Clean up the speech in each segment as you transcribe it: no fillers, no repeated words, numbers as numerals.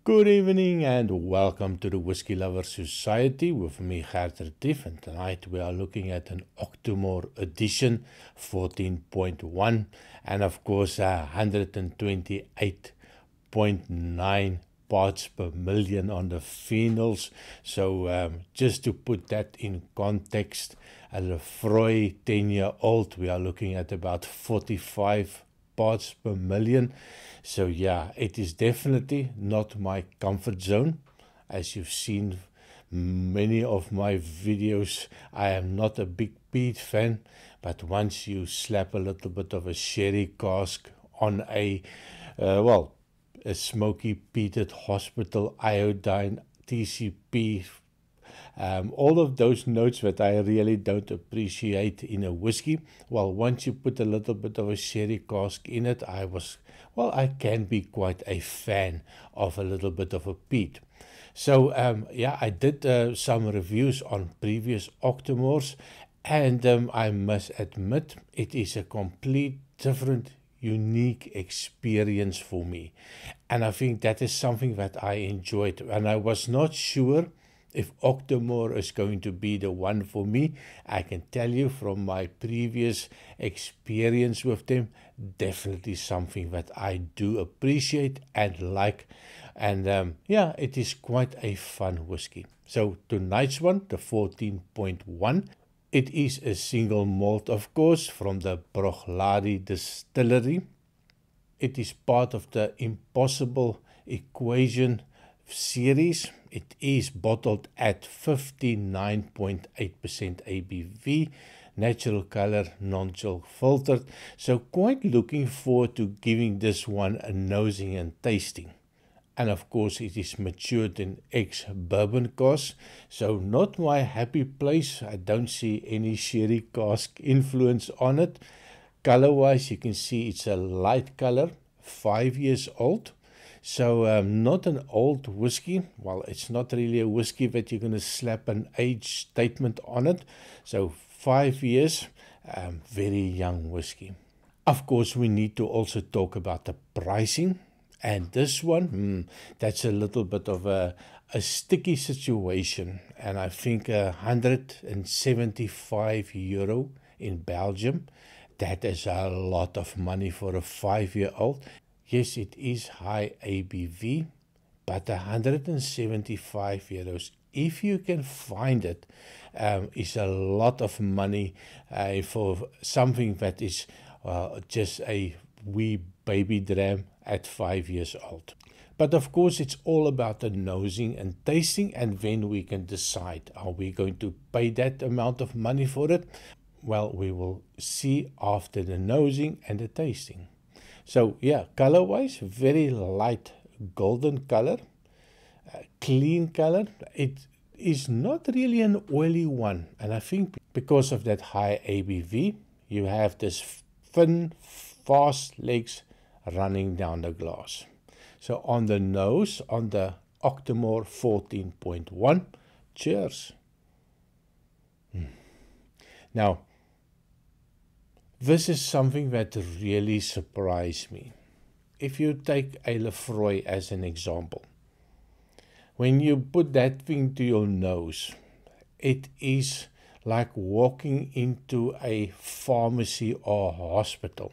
Good evening and welcome to the Whiskey Lovers Society with me, Gert Retief, and tonight we are looking at an Octomore edition 14.1 and of course 128.9 parts per million on the phenols. So just to put that in context, a Lefroy 10-year-old, we are looking at about 45 parts per million. So yeah, it is definitely not my comfort zone. As you've seen many of my videos, I am not a big peat fan, but once you slap a little bit of a sherry cask on a smoky peated hospital iodine TCP, all of those notes that I really don't appreciate in a whiskey. Well, once you put a little bit of a sherry cask in it, I can be quite a fan of a little bit of a peat. So yeah, I did some reviews on previous Octomores, and I must admit it is a complete different unique experience for me, and I think that is something that I enjoyed, and I was not sure if Octomore is going to be the one for me. I can tell you from my previous experience with them, definitely something that I do appreciate and like, and yeah, it is quite a fun whiskey. So tonight's one, the 14.1, it is a single malt, of course, from the Brochladi distillery. It is part of the Impossible Equation series. It is bottled at 59.8% ABV, natural color, non-chill filtered. So quite looking forward to giving this one a nosing and tasting. And of course it is matured in ex-bourbon cask, so not my happy place. I don't see any sherry cask influence on it. Color wise, you can see it's a light color, 5 years old. So not an old whiskey. Well, it's not really a whiskey that you're going to slap an age statement on it. So 5 years, very young whiskey. Of course, we need to also talk about the pricing. And this one, that's a little bit of a sticky situation. And I think €175 in Belgium. That is a lot of money for a 5-year-old. Yes, it is high ABV, but €175, if you can find it, is a lot of money for something that is just a wee baby dram at 5 years old. But of course, it's all about the nosing and tasting, and then we can decide, are we going to pay that amount of money for it? Well, we will see after the nosing and the tasting. So yeah, color-wise, very light golden color, clean color. It is not really an oily one, and I think because of that high ABV, you have this thin, fast legs running down the glass. So on the nose, on the Octomore 14.1, cheers. Now, this is something that really surprised me. If you take a Lefroy as an example, when you put that thing to your nose, it is like walking into a pharmacy or hospital.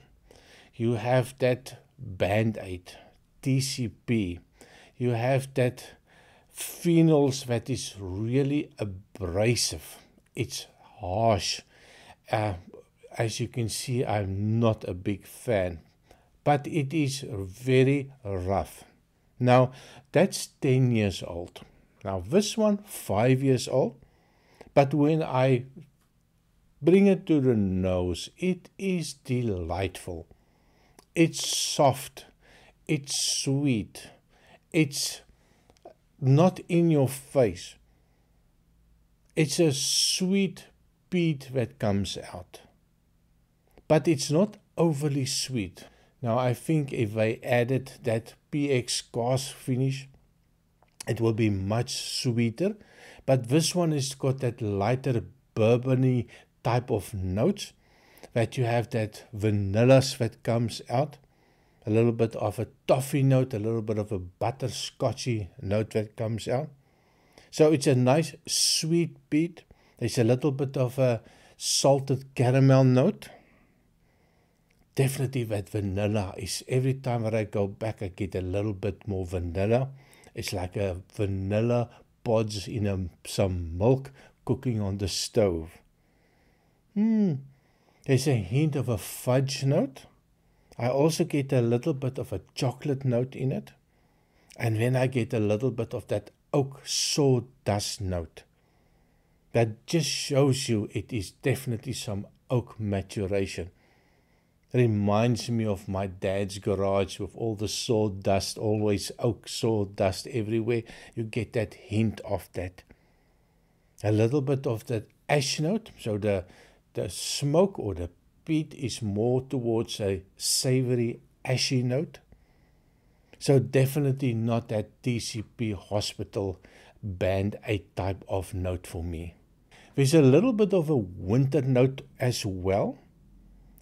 You have that Band-Aid, TCP, you have that phenols that is really abrasive. It's harsh. As you can see, I'm not a big fan, but it is very rough. Now, that's 10 years old. Now, this one, 5 years old, but when I bring it to the nose, it is delightful. It's soft, it's sweet, it's not in your face. It's a sweet peat that comes out, but it's not overly sweet. Now, I think if I added that PX cask finish, it will be much sweeter, but this one has got that lighter bourbony type of notes, that you have that vanillas that comes out, a little bit of a toffee note, a little bit of a butterscotchy note that comes out. So it's a nice sweet beet. There's a little bit of a salted caramel note. Definitely that vanilla is, every time that I go back, I get a little bit more vanilla. It's like a vanilla pods in some milk cooking on the stove. There's a hint of a fudge note. I also get a little bit of a chocolate note in it. And then I get a little bit of that oak sawdust note. That just shows you it is definitely some oak maturation. Reminds me of my dad's garage with all the sawdust, always oak sawdust everywhere. You get that hint of that. A little bit of that ash note. So the smoke or the peat is more towards a savory, ashy note. So definitely not that TCP hospital Band-Aid type of note for me. There's a little bit of a winter note as well.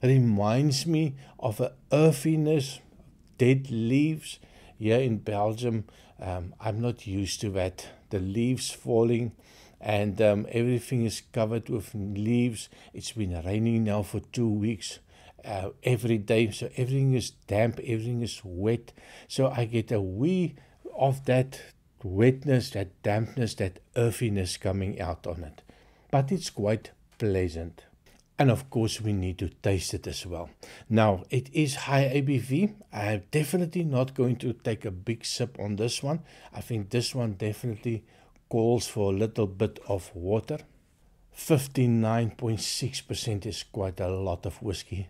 It reminds me of a earthiness, dead leaves. Here in Belgium, I'm not used to that. The leaves falling and everything is covered with leaves. It's been raining now for 2 weeks every day. So everything is damp, everything is wet. So I get a wee of that wetness, that dampness, that earthiness coming out on it. But it's quite pleasant. And of course, we need to taste it as well. Now, it is high ABV. I'm definitely not going to take a big sip on this one. I think this one definitely calls for a little bit of water. 59.6% is quite a lot of whiskey.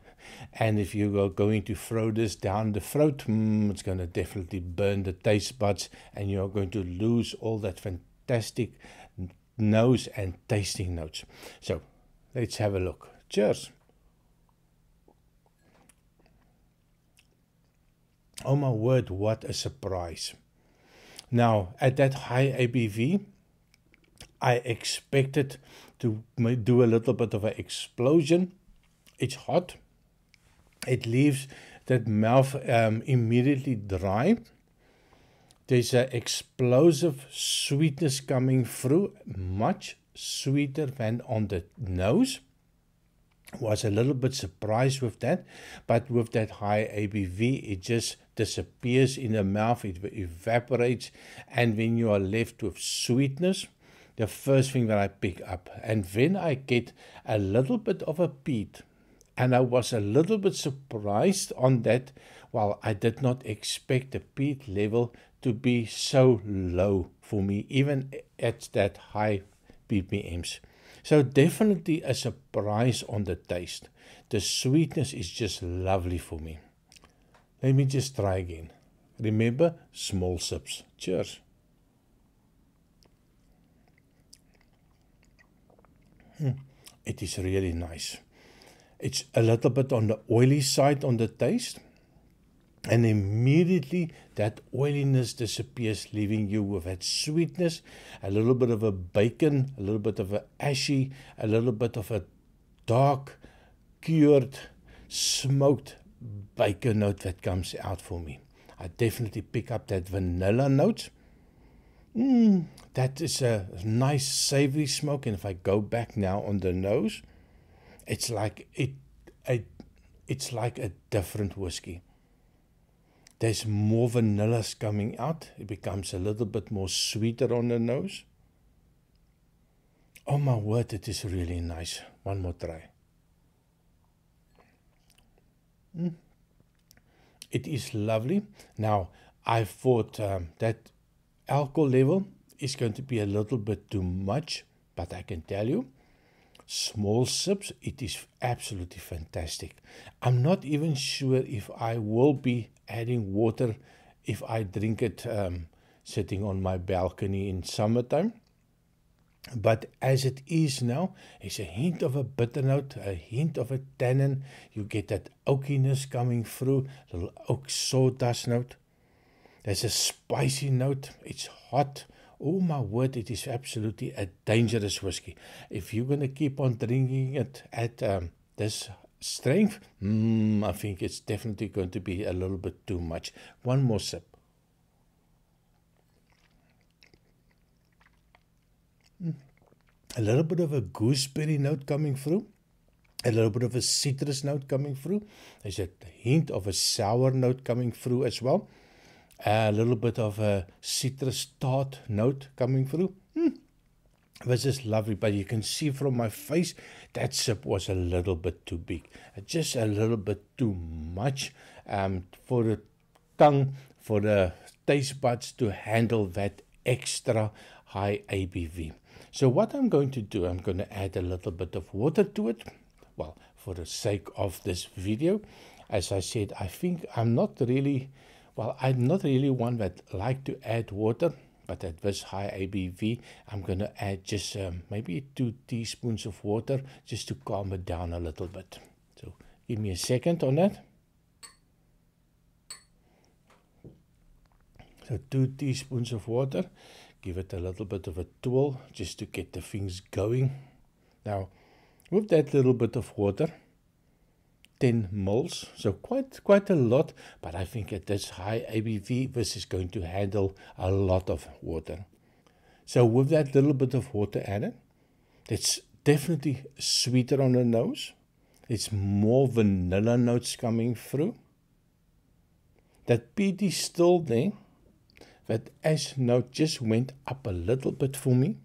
And if you are going to throw this down the throat, it's going to definitely burn the taste buds. And you're going to lose all that fantastic nose and tasting notes. So, let's have a look. Cheers. Oh my word, what a surprise. Now, at that high ABV, I expected to do a little bit of an explosion. It's hot. It leaves that mouth immediately dry. There's an explosive sweetness coming through, much sweeter than on the nose. Was a little bit surprised with that, but with that high ABV, it just disappears in the mouth, it evaporates, and when you are left with sweetness, the first thing that I pick up, and then I get a little bit of a peat, and I was a little bit surprised on that. Well, I did not expect the peat level to be so low for me, even at that high ppms. So definitely a surprise on the taste. The sweetness is just lovely for me. Let me just try again. Remember, small sips. Cheers. It is really nice. It's a little bit on the oily side on the taste. And immediately that oiliness disappears, leaving you with that sweetness, a little bit of a bacon, a little bit of a ashy, a little bit of a dark, cured, smoked bacon note that comes out for me. I definitely pick up that vanilla note. That is a nice savory smoke. And if I go back now on the nose, it's like it's like a different whiskey. There's more vanillas coming out. It becomes a little bit more sweeter on the nose. Oh my word, it is really nice. One more try. It is lovely. Now, I thought that alcohol level is going to be a little bit too much, but I can tell you, small sips, it is absolutely fantastic. I'm not even sure if I will be adding water if I drink it sitting on my balcony in summertime. But as it is now, it's a hint of a bitter note, a hint of a tannin. You get that oakiness coming through, a little oak sawdust note. There's a spicy note. It's hot. Oh my word, it is absolutely a dangerous whiskey. If you're going to keep on drinking it at this strength, I think it's definitely going to be a little bit too much. One more sip. A little bit of a gooseberry note coming through. A little bit of a citrus note coming through. There's a hint of a sour note coming through as well. A little bit of a citrus tart note coming through. This is lovely, but you can see from my face that sip was a little bit too big. Just a little bit too much for the tongue, for the taste buds to handle that extra high ABV. So what I'm going to do, I'm going to add a little bit of water to it. Well, for the sake of this video, as I said, I think I'm not really one that like to add water, but at this high ABV, I'm going to add just maybe 2 teaspoons of water just to calm it down a little bit. So give me a second on that. So 2 teaspoons of water. Give it a little bit of a twirl just to get the things going. Now, with that little bit of water, 10 mils, so quite a lot, but I think at this high ABV, this is going to handle a lot of water. So with that little bit of water added, it's definitely sweeter on the nose. It's more vanilla notes coming through. That peat is still there. That ash note just went up a little bit for me.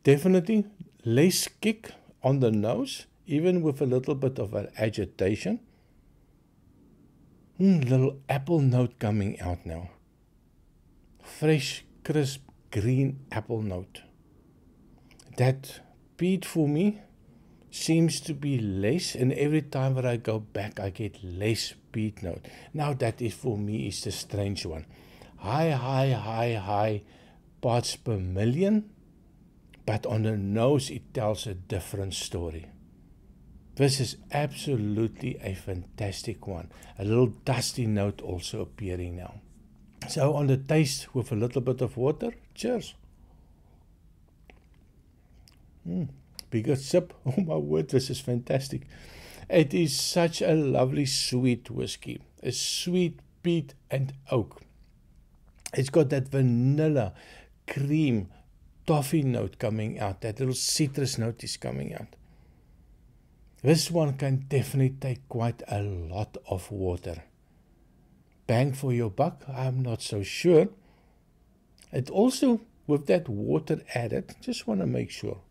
Definitely less kick on the nose, even with a little bit of an agitation. Little apple note coming out now. Fresh, crisp, green apple note. That peat for me seems to be less, and every time that I go back, I get less peat note. Now that is for me is the strange one. High parts per million, but on the nose it tells a different story. This is absolutely a fantastic one. A little dusty note also appearing now. So on the taste with a little bit of water, cheers. Bigger sip, oh my word, this is fantastic. It is such a lovely sweet whiskey, a sweet peat and oak. It's got that vanilla, cream, toffee note coming out. That little citrus note is coming out. This one can definitely take quite a lot of water. Bang for your buck? I'm not so sure. It also, with that water added, just want to make sure.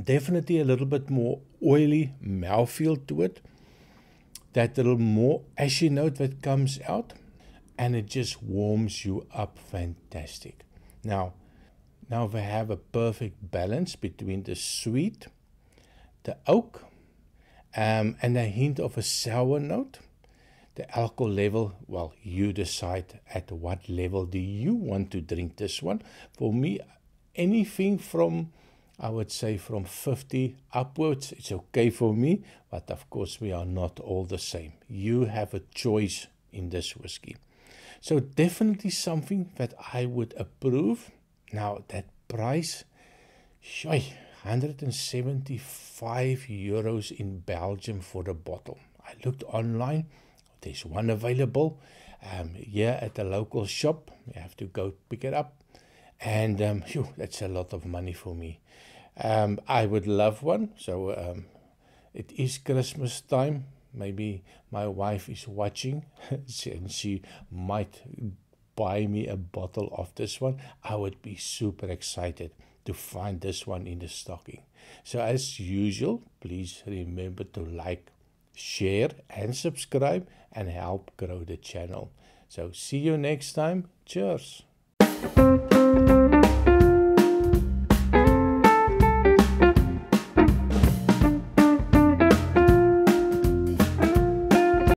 Definitely a little bit more oily mouthfeel to it. That little more ashy note that comes out, and it just warms you up fantastic. Now we have a perfect balance between the sweet, the oak, and a hint of a sour note. The alcohol level, well, you decide at what level do you want to drink this one. For me, anything from, I would say from 50 upwards, it's okay for me, but of course we are not all the same. You have a choice in this whiskey. So definitely something that I would approve. Now that price, 175 euros in Belgium for the bottle. I looked online, there's one available here at the local shop. You have to go pick it up. And that's a lot of money for me. I would love one. So it is Christmas time. Maybe my wife is watching and she might buy me a bottle of this one. I would be super excited to find this one in the stocking. So as usual, please remember to like, share and subscribe and help grow the channel. So see you next time. Cheers.